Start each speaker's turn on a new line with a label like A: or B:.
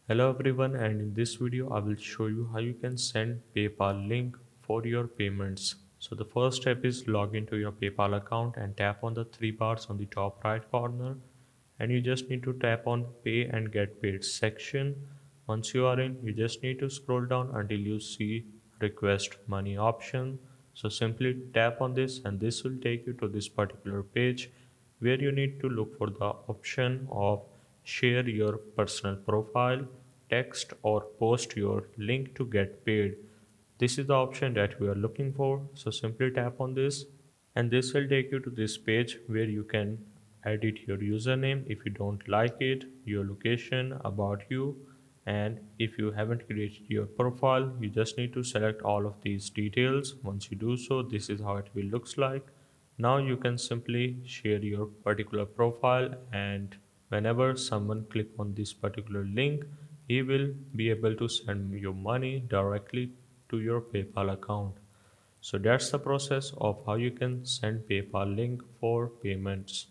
A: Hello everyone, and in this video I will show you how you can send PayPal link for your payments. So the first step is log into your PayPal account and tap on the three bars on the top right corner, and you just need to tap on pay and get paid section. Once you are in, you just need to scroll down until you see request money option. So simply tap on this and this will take you to this particular page where you need to look for the option of share your personal profile, text or post your link to get paid. This is the option that we are looking for. So simply tap on this and this will take you to this page where you can edit your username if you don't like it, your location, about you, and if you haven't created your profile, you just need to select all of these details. Once you do so, this is how it will looks like. Now you can simply share your particular profile, and whenever someone click on this particular link, he will be able to send you money directly to your PayPal account. So that's the process of how you can send PayPal link for payments.